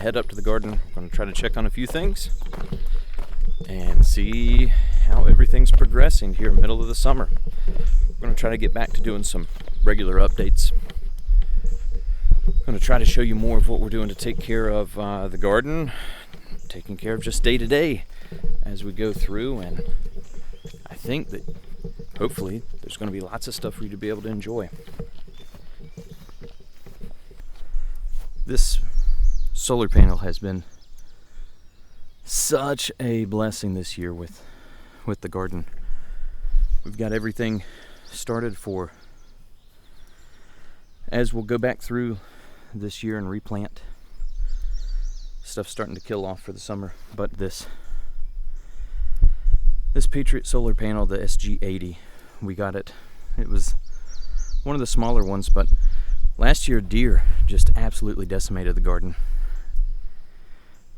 head up to the garden. I'm going to try to check on a few things and see how everything's progressing here in the middle of the summer. I'm going to try to get back to doing some regular updates. I'm going to try to show you more of what we're doing to take care of the garden, taking care of just day to day as we go through, and I think that hopefully there's going to be lots of stuff for you to be able to enjoy. This solar panel has been such a blessing this year with the garden. We've got everything started for, as we'll go back through this year and replant. Stuff's starting to kill off for the summer, but this Patriot solar panel, the SG80, we got it. It was one of the smaller ones, but last year deer just absolutely decimated the garden.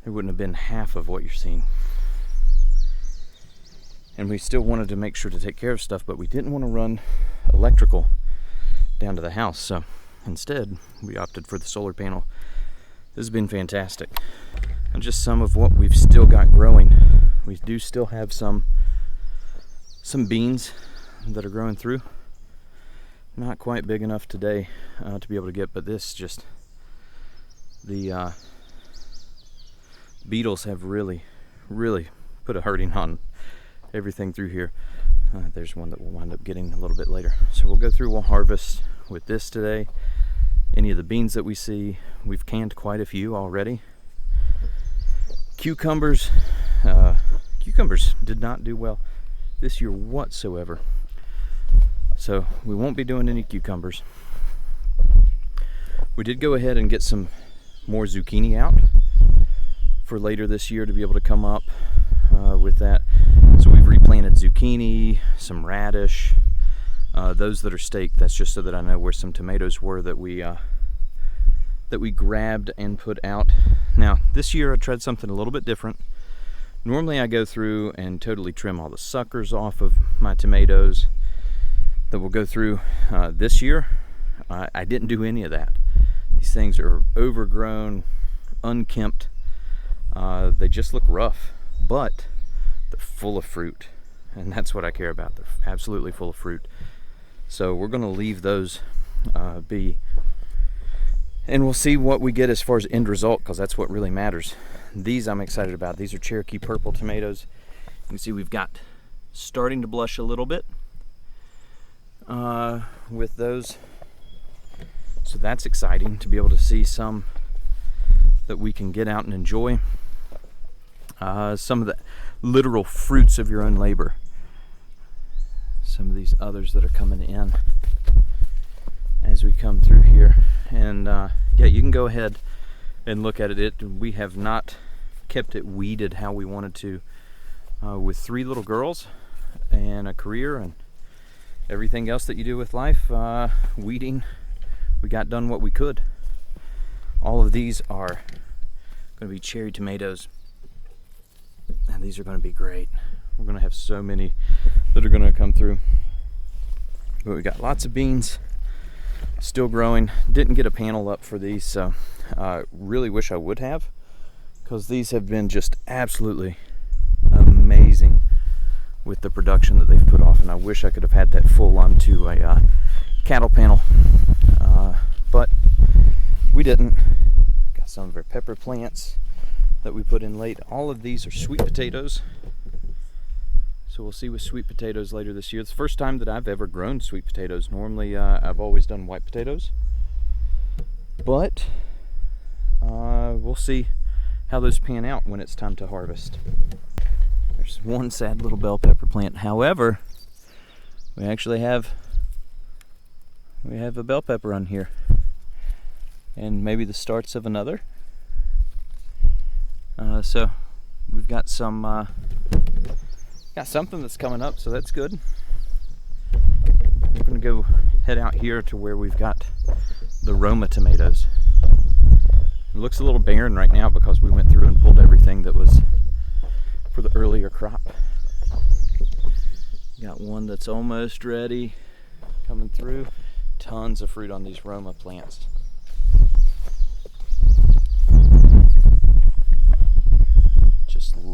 There wouldn't have been half of what you're seeing. And we still wanted to make sure to take care of stuff, but we didn't want to run electrical down to the house. So instead, we opted for the solar panel. This has been fantastic. And just some of what we've still got growing. We do still have some beans that are growing through. Not quite big enough today to be able to get, but this just, the beetles have really put a hurting on everything through here. There's one that we'll wind up getting a little bit later. So we'll go through, we'll harvest with this today. Any of the beans that we see, we've canned quite a few already. Cucumbers did not do well this year whatsoever. So we won't be doing any cucumbers. We did go ahead and get some more zucchini out for later this year to be able to come up with that. So we've replanted zucchini, some radish, those that are staked. That's just so that I know where some tomatoes were that we grabbed and put out. Now this year I tried something a little bit different. Normally I go through and totally trim all the suckers off of my tomatoes that we'll go through. This year I didn't do any of that. These things are overgrown, unkempt. They just look rough, but they're full of fruit, and that's what I care about. They're absolutely full of fruit. So we're going to leave those be, and we'll see what we get as far as end result, because that's what really matters. These I'm excited about. These are Cherokee purple tomatoes. You can see we've got starting to blush a little bit with those, so that's exciting to be able to see some that we can get out and enjoy. Some of the literal fruits of your own labor. Some of these others that are coming in as we come through here, and yeah, you can go ahead and look at it. We have not kept it weeded how we wanted to. With 3 little girls and a career and everything else that you do with life, weeding, we got done what we could. All of these are going to be cherry tomatoes, and these are going to be great. We're going to have so many that are going to come through. But we got lots of beans still growing. Didn't get a panel up for these, so really wish I would have, because these have been just absolutely amazing with the production that they've put off, and I wish I could have had that full onto a cattle panel, but we didn't. Got some of our pepper plants that we put in late. All of these are sweet potatoes, so we'll see with sweet potatoes later this year. It's the first time that I've ever grown sweet potatoes. Normally I've always done white potatoes, but we'll see how those pan out when it's time to harvest. There's one sad little bell pepper plant. However, we actually have a bell pepper on here, and maybe the starts of another. So we've got some got something that's coming up, so that's good. We're gonna go head out here to where we've got the Roma tomatoes. It looks a little barren right now because we went through and pulled everything that was for the earlier crop. Got one that's almost ready coming through. Tons of fruit on these Roma plants.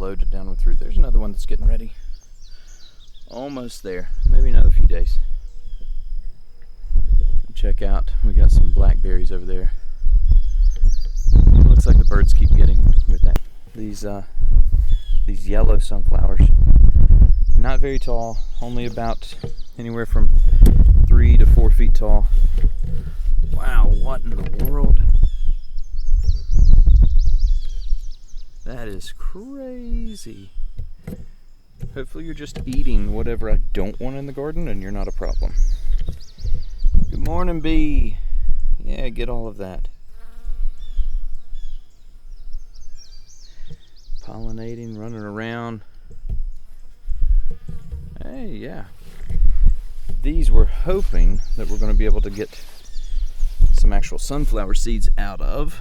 loaded down with fruit. There's another one that's getting ready. Almost there. Maybe another few days. Check out, we got some blackberries over there. Looks like the birds keep getting with that. These yellow sunflowers, not very tall, only about anywhere from 3 to 4 feet tall. Wow, what in the world? That is crazy. Hopefully you're just eating whatever I don't want in the garden and you're not a problem. Good morning, bee. Yeah, get all of that. Pollinating, running around. Hey, yeah. These we're hoping that we're going to be able to get some actual sunflower seeds out of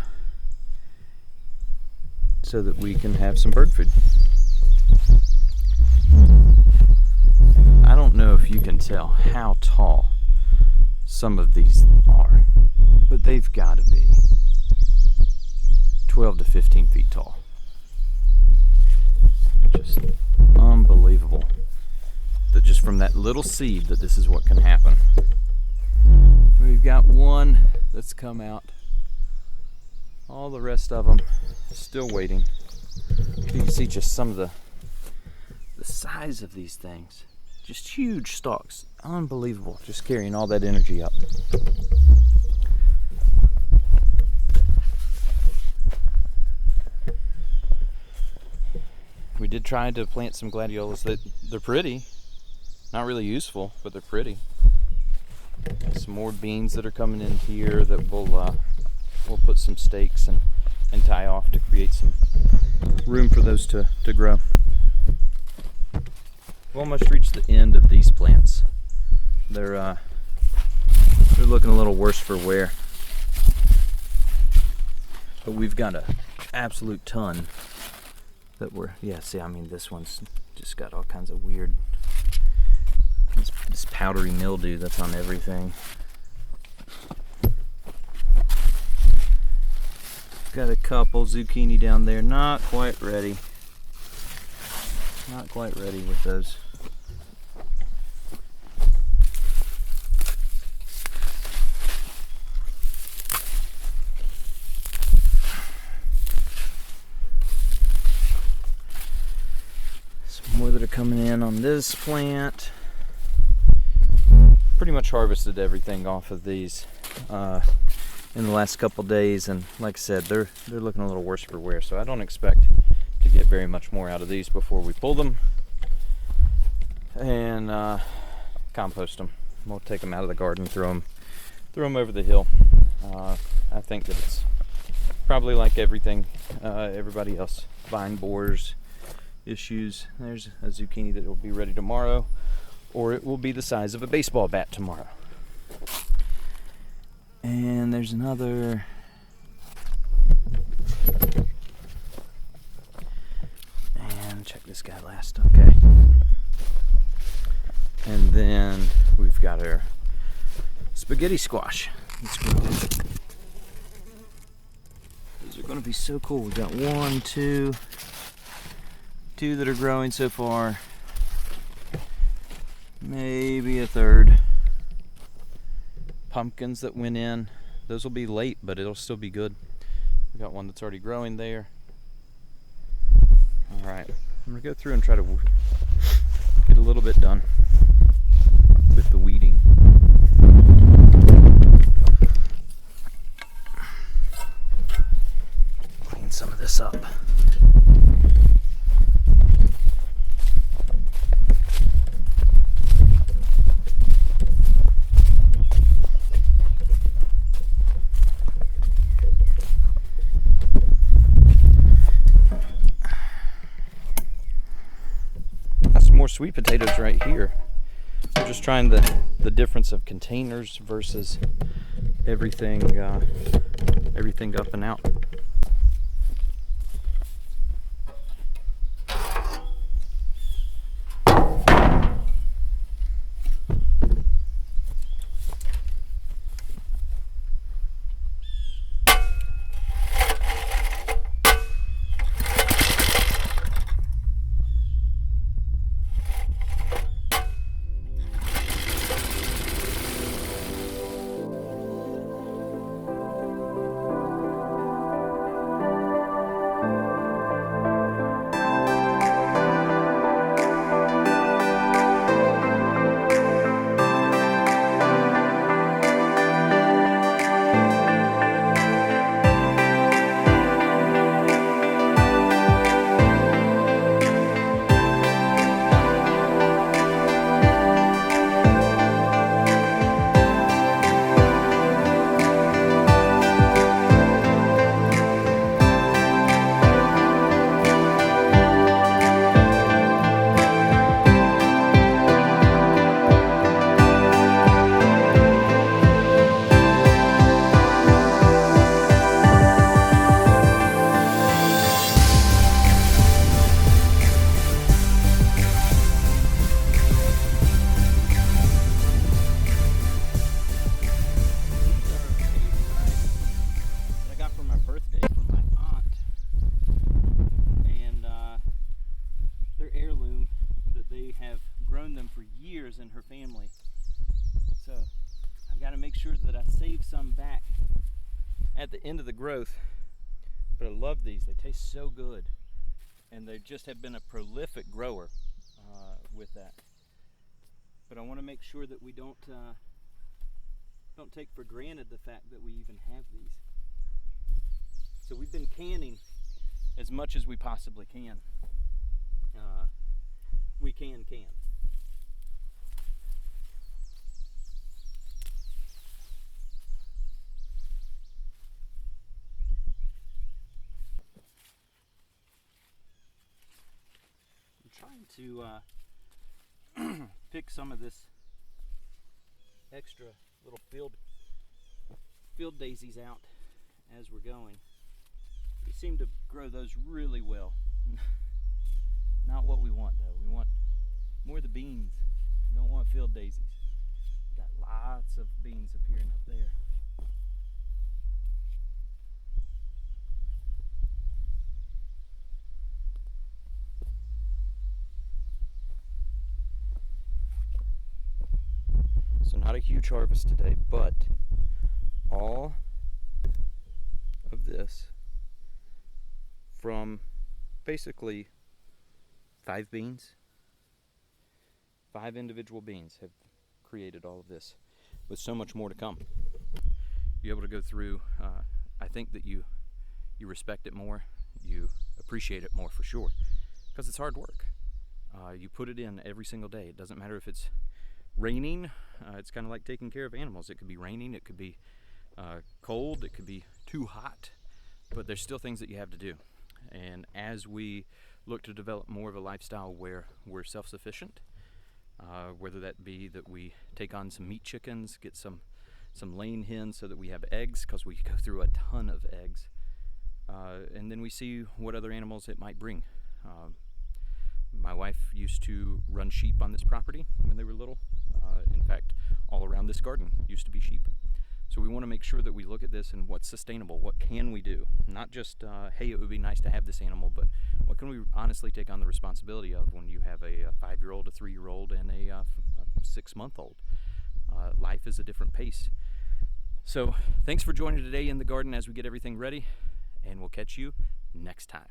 so that we can have some bird food. I don't know if you can tell how tall some of these are, but they've got to be 12 to 15 feet tall. Just unbelievable that just from that little seed that this is what can happen. We've got one that's come out. All the rest of them still waiting. You can see just some of the size of these things. Just huge stalks. Unbelievable. Just carrying all that energy up. We did try to plant some gladiolas. They're pretty. Not really useful, but they're pretty. Some more beans that are coming in here that we'll put some stakes and tie off to create some room for those to grow. We've almost reached the end of these plants. They're looking a little worse for wear. But we've got an absolute ton that this one's just got all kinds of weird, this powdery mildew that's on everything. Got a couple zucchini down there, not quite ready. Not quite ready with those. Some more that are coming in on this plant. Pretty much harvested everything off of these in the last couple days, and like I said, they're looking a little worse for wear, so I don't expect to get very much more out of these before we pull them and compost them. We'll take them out of the garden, throw them over the hill. I think that it's probably like everything, everybody else, vine borers, issues. There's a zucchini that will be ready tomorrow, or it will be the size of a baseball bat tomorrow. And there's another. And check this guy last, okay. And then we've got our spaghetti squash. These are going to be so cool. We've got two that are growing so far. Maybe a third. Pumpkins that went in. Those will be late, but it'll still be good. We got one that's already growing there. Alright, I'm going to go through and try to get a little bit done with the weeding. Clean some of this up. More sweet potatoes right here. I'm just trying the difference of containers versus everything up and out. grown them for years in her family. So I've got to make sure that I save some back at the end of the growth. But I love these. They taste so good. And they just have been a prolific grower with that. But I want to make sure that we don't take for granted the fact that we even have these. So we've been canning as much as we possibly can. We can. I'm trying to pick some of this extra little field daisies out as we're going. We seem to grow those really well. Not what we want though. We want more of the beans. We don't want field daisies. Got lots of beans appearing up there. So not a huge harvest today, but all of this from basically 5 beans. 5 individual beans have created all of this, with so much more to come. You're able to go through, I think that you respect it more, you appreciate it more for sure, because it's hard work. You put it in every single day. It doesn't matter if it's raining. It's kind of like taking care of animals. It could be raining, it could be cold, it could be too hot, but there's still things that you have to do. And as we look to develop more of a lifestyle where we're self-sufficient, whether that be that we take on some meat chickens, get some laying hens so that we have eggs, because we go through a ton of eggs, and then we see what other animals it might bring. My wife used to run sheep on this property when they were little. In fact, all around this garden used to be sheep. So we want to make sure that we look at this and what's sustainable, what can we do? Not just, hey, it would be nice to have this animal, but what can we honestly take on the responsibility of when you have a 5-year-old, a 3-year-old, and a 6-month-old? Life is a different pace. So thanks for joining today in the garden as we get everything ready, and we'll catch you next time.